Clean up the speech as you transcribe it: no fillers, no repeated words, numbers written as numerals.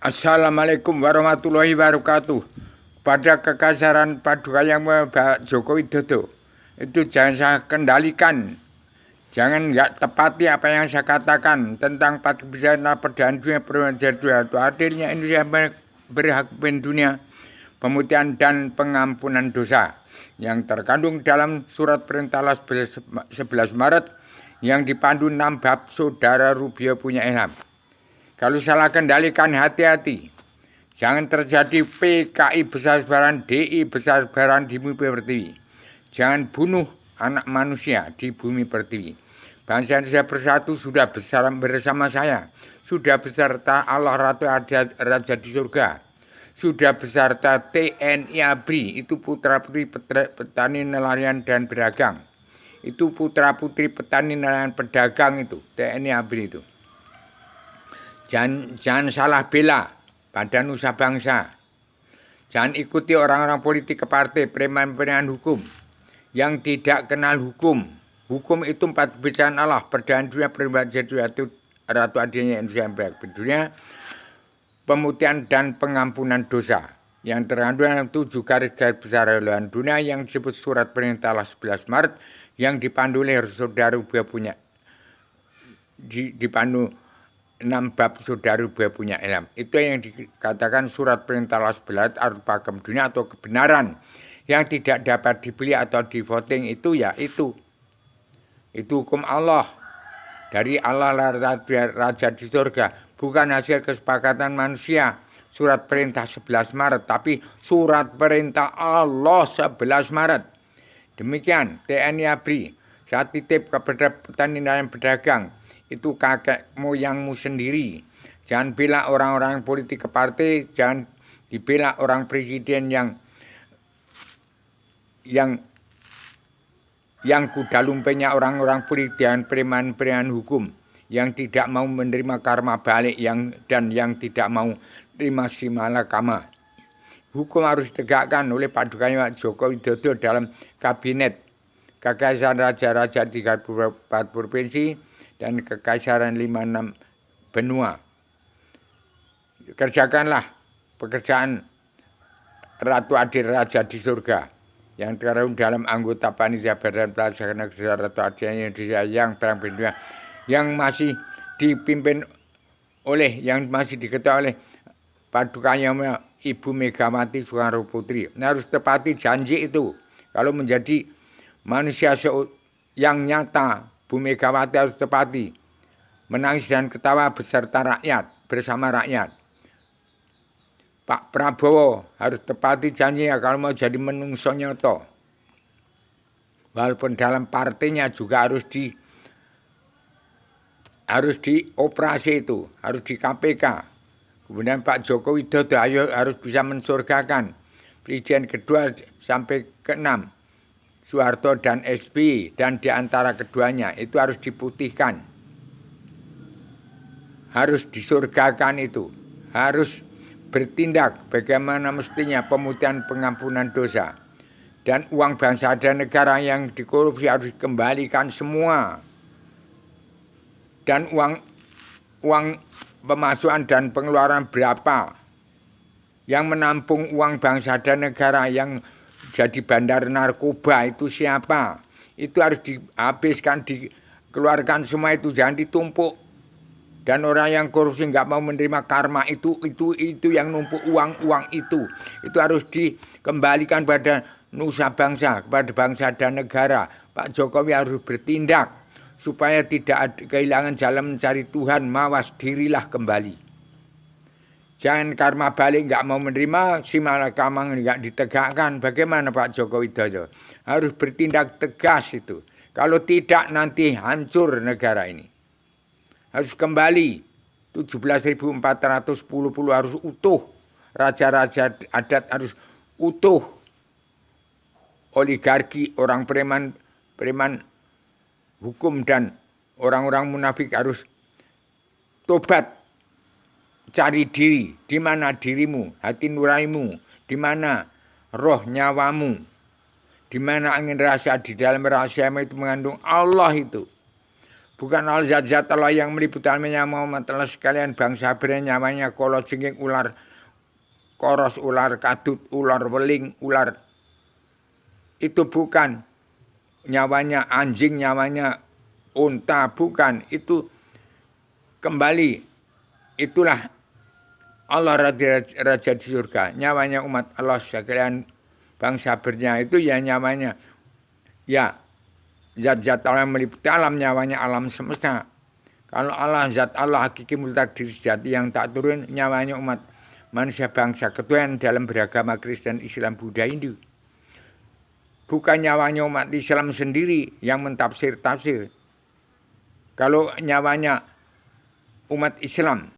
Assalamualaikum warahmatullahi wabarakatuh. Pada kekasaran Paduka yang Pak Joko Widodo itu jangan saya kendalikan, jangan nggak tepati apa yang saya katakan tentang pidana perdana dunia perjanjian atau adilnya Indonesia berhak dunia, pemutihan dan pengampunan dosa yang terkandung dalam surat perintah 11 Maret yang dipandu 6 bab Saudara Rubio punya ilham. Kalau salah kendalikan, hati-hati. Jangan terjadi PKI besar-besaran, DI besar-besaran di bumi pertiwi. Jangan bunuh anak manusia di bumi pertiwi. Bangsa Indonesia bersatu sudah besar bersama saya. Sudah beserta Allah Ratu Raja di surga. Sudah beserta TNI ABRI, itu putra-putri petani nelayan dan pedagang. Itu putra-putri petani nelayan pedagang itu, TNI ABRI itu. Jangan salah bela pada nusa bangsa. Jangan ikuti orang-orang politik ke partai, preman-preman hukum yang tidak kenal hukum. Hukum itu 4 kebiasaan Allah, perdana dunia, perjanjian itu ratu adilnya Indonesia yang berhak dunia, pemutihan dan pengampunan dosa yang terkandung dalam 7 garis-garis besar haluan dunia yang disebut surat perintah 11 Maret yang dipandu oleh Saudara Rubio punya dipandu 6 bab Saudara Rubio punya ilham. Itu yang dikatakan surat perintah 11 arupa dunia atau kebenaran yang tidak dapat dibeli atau di voting. Itu ya itu hukum Allah dari Allah Raja di surga, bukan hasil kesepakatan manusia. Surat perintah 11 Maret, tapi surat perintah Allah 11 Maret. Demikian TNI ABRI, saat titip kepada petani dan pedagang, itu kakek moyangmu sendiri. Jangan bela orang-orang politik ke partai, jangan dibela orang presiden yang kuda lumpenya orang-orang politik dan preman-preman hukum yang tidak mau menerima karma balik dan yang tidak mau terima simalakama. Hukum harus ditegakkan oleh Padukanya Pak Joko Widodo dalam kabinet kekaisaran raja-raja 34 provinsi dan kekaisaran 56 benua. Kerjakanlah pekerjaan Ratu Adil Raja di surga yang terkandung dalam anggota panitia badan pelaksana negara Ratu Adil Indonesia yang perang dunia, yang masih dipimpin oleh, yang masih diketuai oleh Padukanya Ibu Megawati Soekarno Putri. Harus tepati janji itu. Kalau menjadi manusia yang nyata, Bu Megawati harus tepati. Menangis dan ketawa beserta rakyat, bersama rakyat. Pak Prabowo harus tepati janjinya kalau mau jadi menungso nyoto. Walaupun dalam partainya juga harus dioperasi itu, harus di KPK. Kemudian Pak Joko Widodo harus bisa mensurgakan Presiden kedua sampai ke-6. Soeharto dan SBY, dan di antara keduanya itu harus diputihkan. Harus disurgakan itu. Harus bertindak bagaimana mestinya pemutihan pengampunan dosa. Dan uang bangsa dan negara yang dikorupsi harus dikembalikan semua. Dan uang pemasukan dan pengeluaran berapa yang menampung uang bangsa dan negara yang jadi bandar narkoba itu siapa? Itu harus dihabiskan, dikeluarkan semua itu, jangan ditumpuk. Dan orang yang korupsi nggak mau menerima karma itu yang numpuk uang itu harus dikembalikan pada nusa bangsa, kepada bangsa dan negara. Pak Jokowi harus bertindak supaya tidak kehilangan jalan mencari Tuhan, mawas dirilah kembali. Jangan karma balik nggak mau menerima, simalakama nggak ditegakkan. Bagaimana Pak Joko Widodo? Harus bertindak tegas itu. Kalau tidak nanti hancur negara ini. Harus kembali 17.410 harus utuh. Raja-raja adat harus utuh. Oligarki, orang preman hukum dan orang-orang munafik harus tobat, cari diri. Di mana dirimu, hati nuranimu, di mana roh nyawamu, di mana angin rahasia, di dalam rahasia itu mengandung Allah itu. Bukan al zat-zat Allah yang meliputi alamnya Muhammad Allah sekalian bangsa berenya nyawanya kolo jengking ular, koros ular, kadut ular, weling ular. Itu bukan nyawanya anjing, nyawanya unta, bukan. Itu kembali. Itulah Allah Raja di surga. Nyawanya umat Allah sekalian bangsa bernya itu ya nyawanya. Ya, zat-zat Allah yang meliputi alam, nyawanya alam semesta. Kalau Allah, zat Allah hakiki multadir sejati yang tak turun, nyawanya umat manusia bangsa ketuhanan dalam beragama Kristen, Islam, Buddha, Hindu. Bukan nyawanya umat Islam sendiri yang mentafsir-tafsir. Kalau nyawanya umat Islam